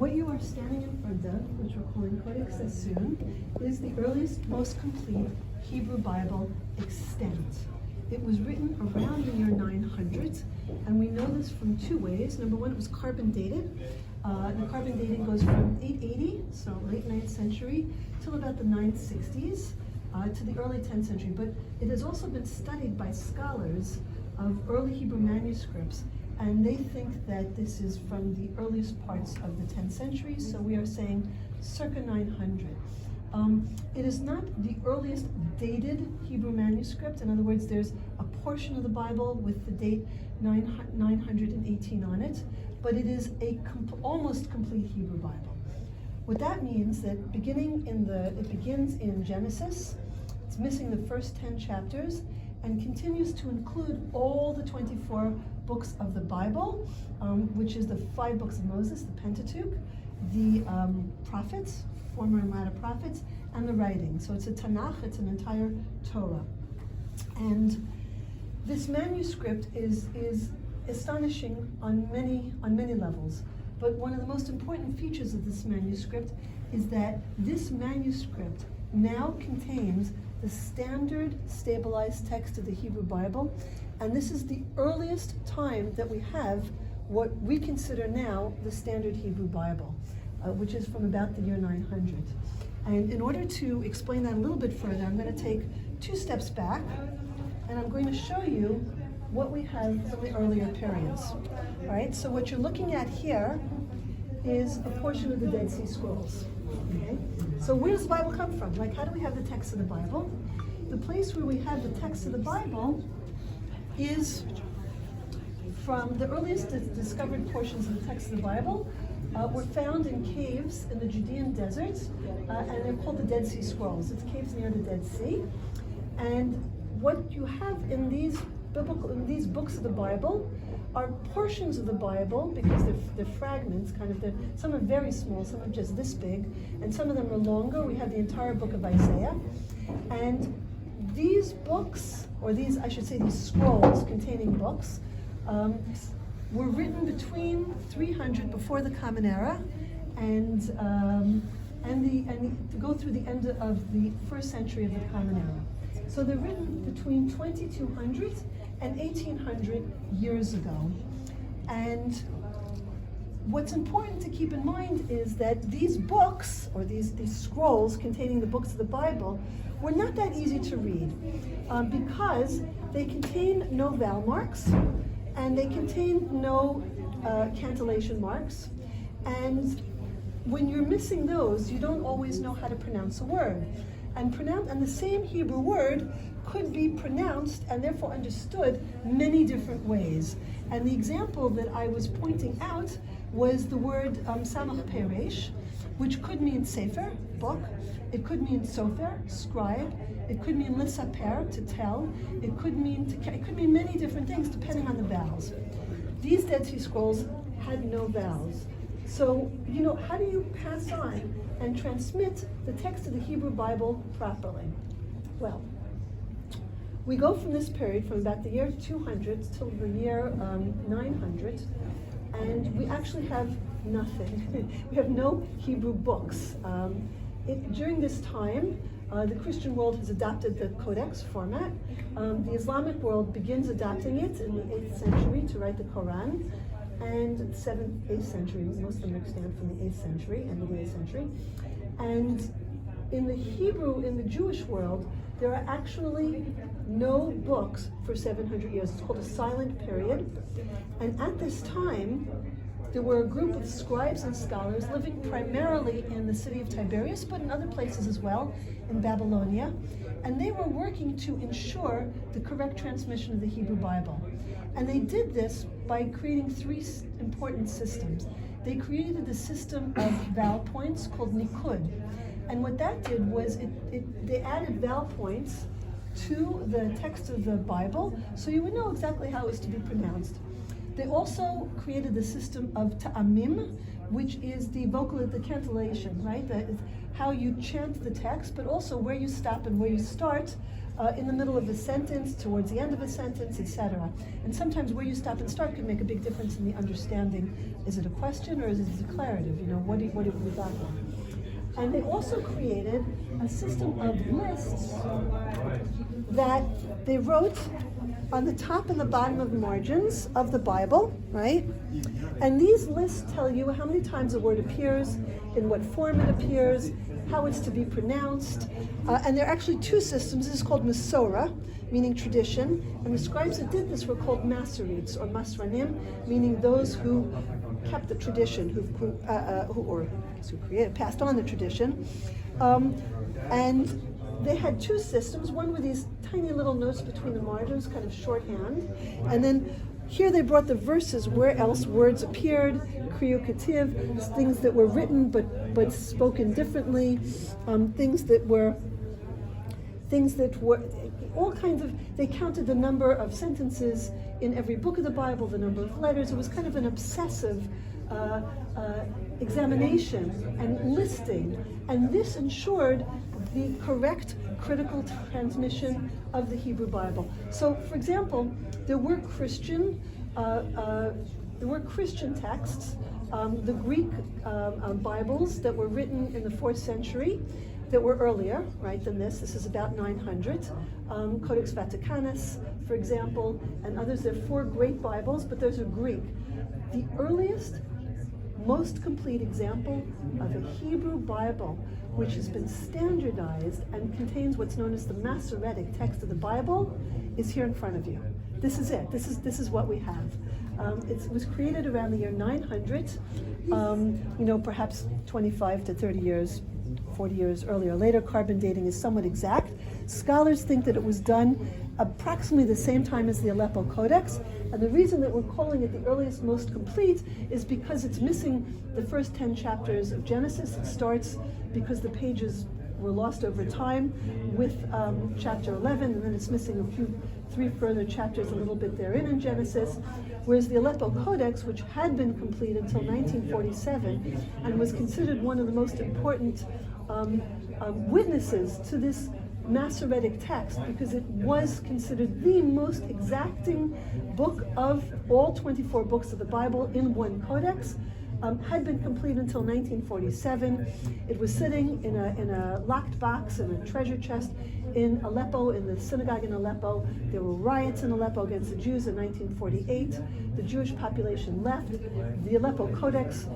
What you are standing in front of, which we're calling Codex Sassoon, is the earliest, most complete Hebrew Bible extant. It was written around the year 900, and we know this from two ways. Number one, it was carbon dated. The carbon dating goes from 880, so late 9th century, till about the 960s, to the early 10th century. But it has also been studied by scholars of early Hebrew manuscripts, and they think that this is from the earliest parts of the 10th century, so we are saying circa 900. It is not the earliest dated Hebrew manuscript. In other words, there's a portion of the Bible with the date 918 on it, but it is a almost complete Hebrew Bible. What that means that it begins in Genesis. It's missing the first 10 chapters and continues to include all the 24 books of the Bible, which is the 5 books of Moses, the Pentateuch, the prophets, former and latter prophets, and the writings. So it's a Tanach, it's an entire Torah. And this manuscript is astonishing on many levels. But one of the most important features of this manuscript is that this manuscript now contains the standard stabilized text of the Hebrew Bible, and this is the earliest time that we have what we consider now the standard Hebrew Bible, which is from about the year 900. And in order to explain that a little bit further, I'm going to take 2 steps back, and I'm going to show you what we have from the earlier periods. All right, so what you're looking at here is a portion of the Dead Sea Scrolls. Okay? So where does the Bible come from? Like, how do we have the text of the Bible? The place where we have the text of the Bible is from the earliest discovered portions of the text of the Bible were found in caves in the Judean desert, and they're called the Dead Sea Scrolls. It's caves near the Dead Sea. And what you have in these books of the Bible are portions of the Bible, because they're fragments, some are very small, some are just this big, and some of them are longer. We have the entire book of Isaiah. And these books, or these scrolls containing books, were written between 300 before the Common Era and to go through the end of the 1st century of the Common Era. So they're written between 2200 and 1800 years ago. And what's important to keep in mind is that these books, or these scrolls containing the books of the Bible, were not that easy to read because they contain no vowel marks, and they contain no cantillation marks. And when you're missing those, you don't always know how to pronounce a word. And the same Hebrew word could be pronounced and therefore understood many different ways. And the example that I was pointing out was the word samach peresh, which could mean sefer, book. It could mean sofer, scribe. It could mean lisaper, to tell. It could mean many different things depending on the vowels. These Dead Sea Scrolls had no vowels. So, how do you pass on and transmit the text of the Hebrew Bible properly? Well, we go from this period, from about the year 200 till the year 900, and we actually have nothing. We have no Hebrew books. During this time, the Christian world has adopted the Codex format. The Islamic world begins adopting it in the 8th century to write the Quran, and 7th, 8th century, most of them extant from the 8th century, end of the 8th century. And in the Jewish world, there are actually no books for 700 years. It's called a silent period. And at this time, there were a group of scribes and scholars living primarily in the city of Tiberias, but in other places as well, in Babylonia. And they were working to ensure the correct transmission of the Hebrew Bible. And they did this by creating 3 important systems. They created the system of vowel points called nikud. And what that did was they added vowel points to the text of the Bible, so you would know exactly how it was to be pronounced. They also created the system of ta'amim, which is the cantillation, right? That is how you chant the text, but also where you stop and where you start in the middle of a sentence, towards the end of a sentence, etc. And sometimes where you stop and start can make a big difference in the understanding. Is it a question or is it declarative? You know, what do we got there? And they also created a system of lists that they wrote on the top and the bottom of the margins of the Bible, right? And these lists tell you how many times a word appears, in what form it appears, how it's to be pronounced. And there are actually two systems. This is called Masorah, meaning tradition. And the scribes that did this were called Masoretes, or Masranim, meaning those who kept the tradition, who passed on the tradition. And they had two systems. One were these tiny little notes between the margins, kind of shorthand. And then here they brought the verses where else words appeared, kriyokativ, things that were written but spoken differently, things that were all kinds of, they counted the number of sentences in every book of the Bible, the number of letters. It was kind of an obsessive examination and listing. And this ensured the correct critical transmission of the Hebrew Bible. So, for example, there were Christian texts, the Greek Bibles that were written in the 4th century, that were earlier, right, than this. This is about 900. Codex Vaticanus, for example, and others. There are 4 great Bibles, but those are Greek. The earliest, most complete example of a Hebrew Bible which has been standardized and contains what's known as the Masoretic text of the Bible is here in front of you. This is it. This is what we have. It was created around the year 900, perhaps 25 to 30 years, 40 years earlier. Later, carbon dating is somewhat exact. Scholars think that it was done approximately the same time as the Aleppo Codex, and the reason that we're calling it the earliest, most complete is because it's missing the first 10 chapters of Genesis. It starts because the pages were lost over time with chapter 11, and then it's missing 3 further chapters a little bit therein in Genesis, whereas the Aleppo Codex, which had been complete until 1947 and was considered one of the most important witnesses to this Masoretic text, because it was considered the most exacting book of all 24 books of the Bible in one codex, had been complete until 1947. It was sitting in a locked box in a treasure chest in Aleppo, in the synagogue in Aleppo. There were riots in Aleppo against the Jews in 1948. The Jewish population left. The Aleppo Codex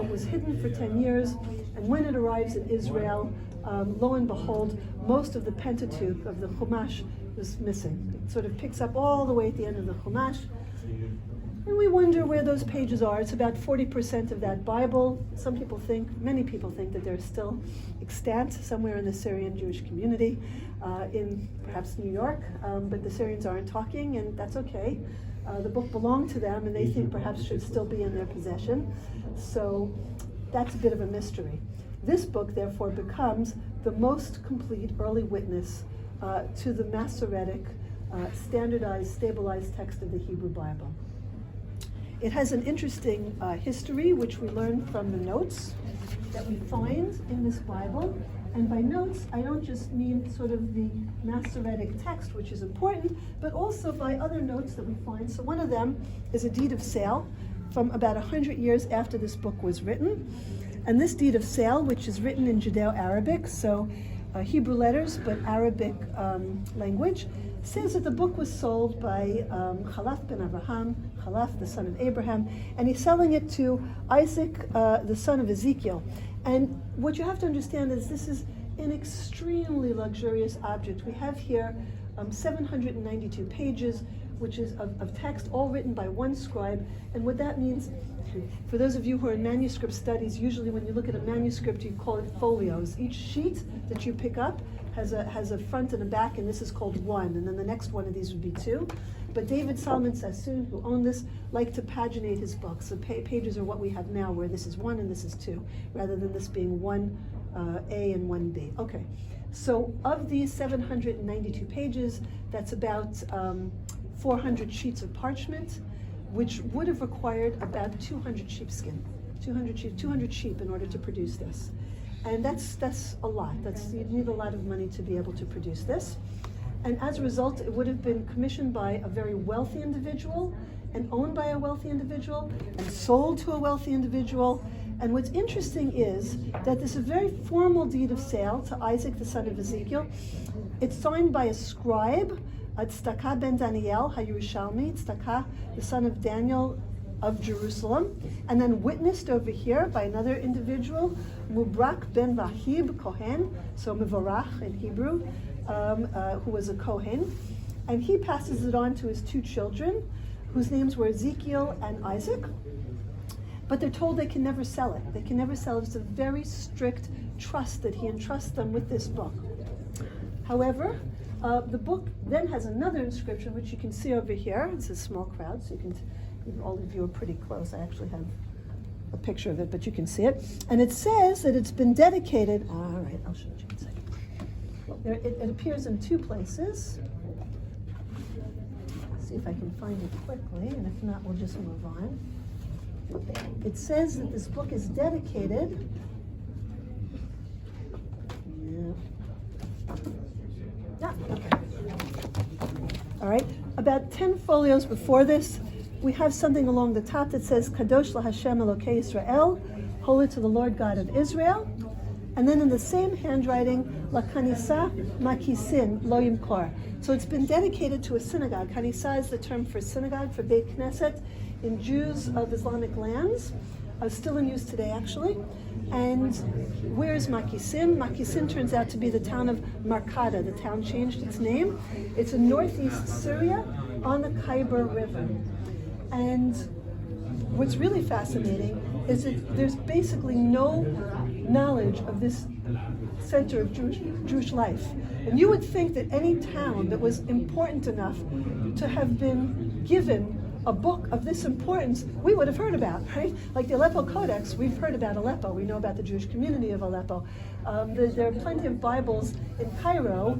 was hidden for 10 years, and when it arrives in Israel, lo and behold, most of the Pentateuch of the Chumash was missing. It sort of picks up all the way at the end of the Chumash. And we wonder where those pages are. It's about 40% of that Bible. Many people think that they're still extant somewhere in the Syrian Jewish community, in perhaps New York, but the Syrians aren't talking, and that's okay. The book belonged to them, and they think perhaps should still be in their possession. So that's a bit of a mystery. This book, therefore, becomes the most complete early witness to the Masoretic, standardized, stabilized text of the Hebrew Bible. It has an interesting history, which we learn from the notes that we find in this Bible. And by notes, I don't just mean sort of the Masoretic text, which is important, but also by other notes that we find. So one of them is a deed of sale from about 100 years after this book was written. And this deed of sale, which is written in Judeo-Arabic, so Hebrew letters, but Arabic language, says that the book was sold by Khalaf ben Abraham, Khalaf, the son of Abraham, and he's selling it to Isaac, the son of Ezekiel. And what you have to understand is this is an extremely luxurious object. We have here 792 pages, which is of text, all written by one scribe. And what that means, for those of you who are in manuscript studies, usually when you look at a manuscript, you call it folios. Each sheet that you pick up has a front and a back, and this is called one, and then the next one of these would be 2. But David Solomon Sassoon, who owned this, liked to paginate his books. The pages are what we have now, where this is 1 and this is 2, rather than this being 1A and 1B. Okay, so of these 792 pages, that's about 400 sheets of parchment, which would have required about 200 sheepskin, 200 sheep in order to produce this. And that's a lot. You need a lot of money to be able to produce this. and as a result, it would have been commissioned by a very wealthy individual and owned by a wealthy individual and sold to a wealthy individual. And what's interesting is that this is a very formal deed of sale to Isaac, the son of Ezekiel. It's signed by a scribe, Tzedakah ben Daniel HaYerushalmi, Tzedakah, the son of Daniel of Jerusalem, and then witnessed over here by another individual, Mubrak ben Vahib Kohen, so Mevorach in Hebrew, who was a Kohen, and he passes it on to his two children, whose names were Ezekiel and Isaac, but they're told they can never sell it. They can never sell it. It's a very strict trust that he entrusts them with this book. However, the book then has another inscription, which you can see over here. It's a small crowd, so you can, all of you are pretty close. I actually have a picture of it, but you can see it. And it says that it's been dedicated, all right, I'll show you in a second. It appears in two places. Let's see if I can find it quickly, and if not, we'll just move on. It says that this book is dedicated. Okay. All right. About 10 folios before this, we have something along the top that says Kadosh LaHashem Elokei Israel, holy to the Lord God of Israel. And then in the same handwriting, La Kanisa Makisin Lo Yimkor. So it's been dedicated to a synagogue. Kanisa is the term for synagogue, for Beit Knesset, in Jews of Islamic lands. Still in use today, actually. And where is Makisin? Makisin turns out to be the town of Markada. The town changed its name. It's in northeast Syria on the Khyber River. And what's really fascinating is that there's basically no knowledge of this center of Jewish life. And you would think that any town that was important enough to have been given a book of this importance, we would have heard about, right? Like the Aleppo Codex, we've heard about Aleppo. We know about the Jewish community of Aleppo. There are plenty of Bibles in Cairo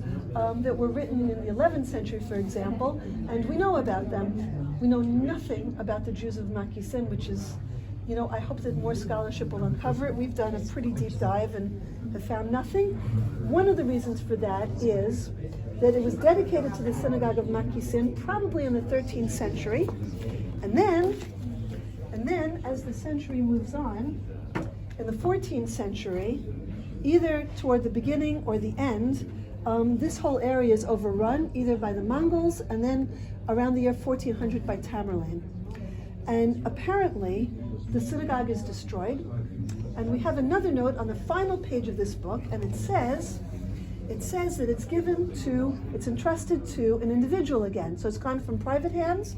that were written in the 11th century, for example, and we know about them. We know nothing about the Jews of Makisin, which is, I hope that more scholarship will uncover it. We've done a pretty deep dive and have found nothing. One of the reasons for that is that it was dedicated to the synagogue of Makisin probably in the 13th century. And then as the century moves on, in the 14th century, either toward the beginning or the end, this whole area is overrun either by the Mongols and then around the year 1400 by Tamerlane. And apparently, the synagogue is destroyed. And we have another note on the final page of this book, and it says that it's entrusted to an individual again. So it's gone from private hands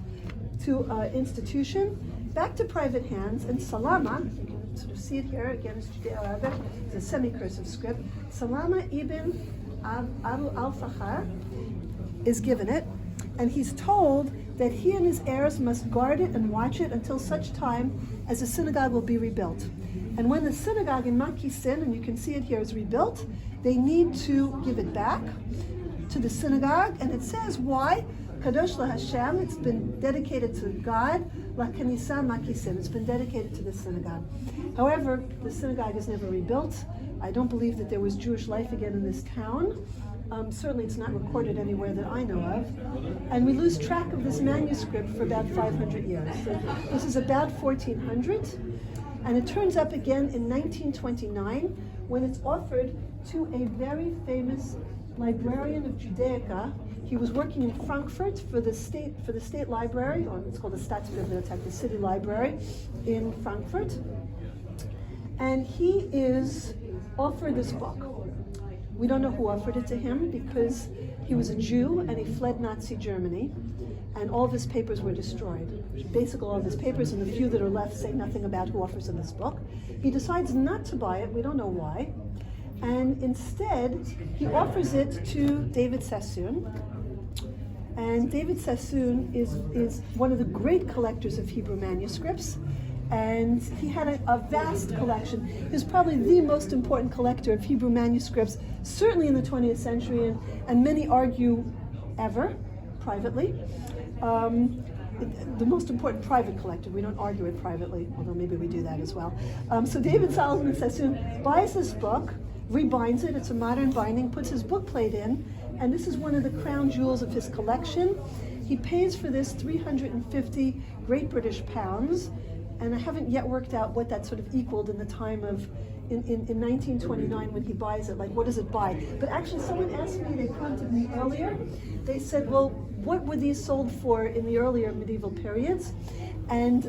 to institution, back to private hands, and Salama, you can sort of see it here, again it's Judeo-Arabic, it's a semi-cursive script, Salama ibn Abu al-Fakhar is given it, and he's told that he and his heirs must guard it and watch it until such time as the synagogue will be rebuilt. And when the synagogue in Makisin, and you can see it here, is rebuilt, they need to give it back to the synagogue, and it says why? Kadosh LaHashem, it's been dedicated to God, La Kanisa Makisin, it's been dedicated to the synagogue. However, the synagogue is never rebuilt. I don't believe that there was Jewish life again in this town. Certainly it's not recorded anywhere that I know of. And we lose track of this manuscript for about 500 years. So this is about 1400. And it turns up again in 1929 when it's offered to a very famous librarian of Judaica. He was working in Frankfurt for the state library, or it's called the Staatsbibliothek, the city library in Frankfurt. And he is offered this book. We don't know who offered it to him because he was a Jew and he fled Nazi Germany, and all of his papers were destroyed. Basically all of his papers, and the few that are left say nothing about who offers him this book. He decides not to buy it, we don't know why, and instead he offers it to David Sassoon. And David Sassoon is one of the great collectors of Hebrew manuscripts, and he had a vast collection. He was probably the most important collector of Hebrew manuscripts, certainly in the 20th century, and many argue ever, privately. The most important private collector. We don't argue it privately, although maybe we do that as well. So David Solomon Sassoon buys this book, rebinds it, it's a modern binding, puts his bookplate in, and this is one of the crown jewels of his collection. He pays for this 350 Great British pounds, and I haven't yet worked out what that sort of equaled in the time of, in 1929 when he buys it, like what does it buy? But actually someone asked me, they prompted me earlier, they said, well, what were these sold for in the earlier medieval periods? And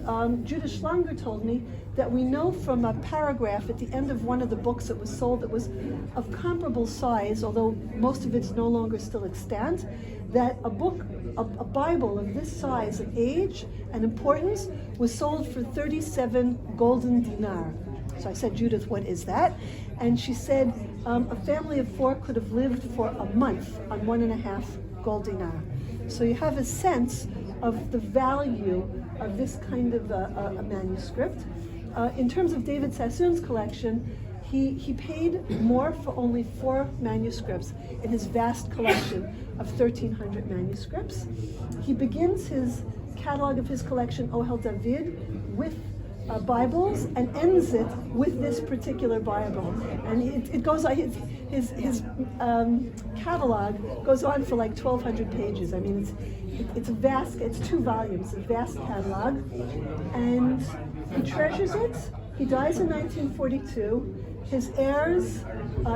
Judah Schlanger told me that we know from a paragraph at the end of one of the books that was sold that was of comparable size, although most of it's no longer still extant, that a book, a Bible of this size and age and importance was sold for 37 golden dinar. So I said, Judith, what is that? And she said, a family of 4 could have lived for a month on 1.5 gold dinar. So you have a sense of the value of this kind of a manuscript. In terms of David Sassoon's collection, he paid more for only 4 manuscripts in his vast collection of 1,300 manuscripts. He begins his catalog of his collection, Ohel David, with Bibles and ends it with this particular Bible. And it goes on, his catalog goes on for like 1,200 pages. I mean, it's a vast, it's 2 volumes, a vast catalog. And he treasures it. He dies in 1942. His heirs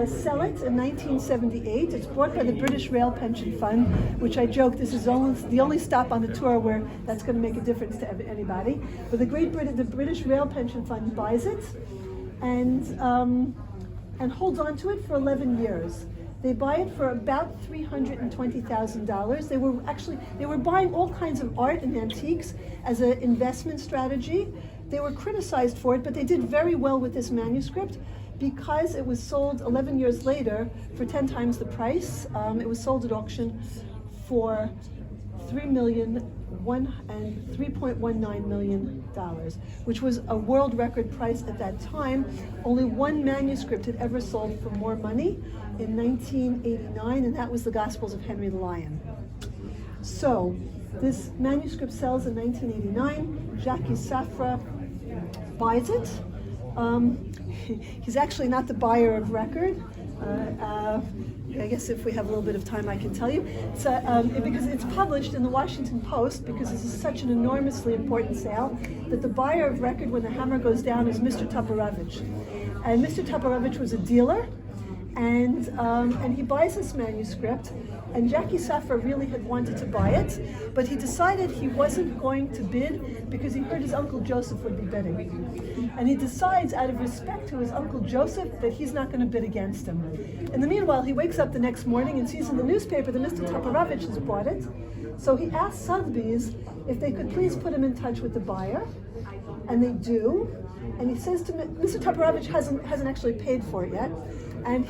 sell it in 1978. It's bought by the British Rail Pension Fund, which I joke this is the only stop on the tour where that's going to make a difference to anybody. But the British Rail Pension Fund buys it and holds on to it for 11 years. They buy it for about $320,000. They were buying all kinds of art and antiques as an investment strategy. They were criticized for it, but they did very well with this manuscript because it was sold 11 years later for 10 times the price. It was sold at auction for $3.19 million, which was a world record price at that time. Only one manuscript had ever sold for more money in 1989, and that was the Gospels of Henry the Lion. So this manuscript sells in 1989. Jackie Safra buys it. He's actually not the buyer of record. I guess if we have a little bit of time, I can tell you. Because it's published in the Washington Post, because this is such an enormously important sale, that the buyer of record when the hammer goes down is Mr. Toporowicz. And Mr. Toporowicz was a dealer, and he buys this manuscript, and Jackie Safra really had wanted to buy it, but he decided he wasn't going to bid because he heard his Uncle Joseph would be bidding. And he decides, out of respect to his Uncle Joseph, that he's not going to bid against him. In the meanwhile, he wakes up the next morning and sees in the newspaper that Mr. Toporowicz has bought it. So he asks Sotheby's if they could please put him in touch with the buyer, and they do. And he says to Mr. Toporowicz hasn't actually paid for it yet. And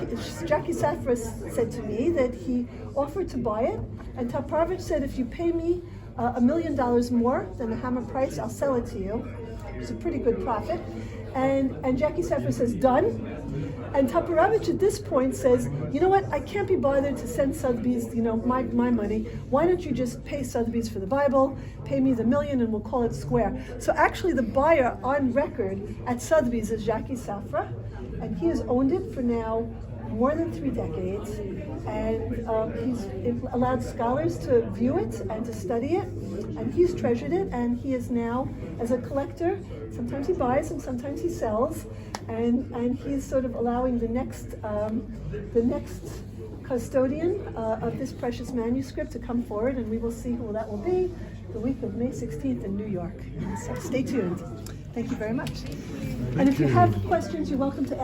Jackie Safra said to me that he offered to buy it, and Toporowicz said, if you pay me $1 million more than the hammer price, I'll sell it to you. It's a pretty good profit. And Jackie Safra says, done. And Toporowicz at this point says, you know what, I can't be bothered to send Sotheby's, my money. Why don't you just pay Sotheby's for the Bible, pay me the $1 million, and we'll call it square. So actually the buyer on record at Sotheby's is Jackie Safra, and he has owned it for now more than 3 decades, and he's allowed scholars to view it and to study it, and he's treasured it, and he is now, as a collector, sometimes he buys and sometimes he sells, and he's sort of allowing the next custodian of this precious manuscript to come forward, and we will see who that will be the week of May 16th in New York. So stay tuned. Thank you very much. And if you have questions, you're welcome to ask.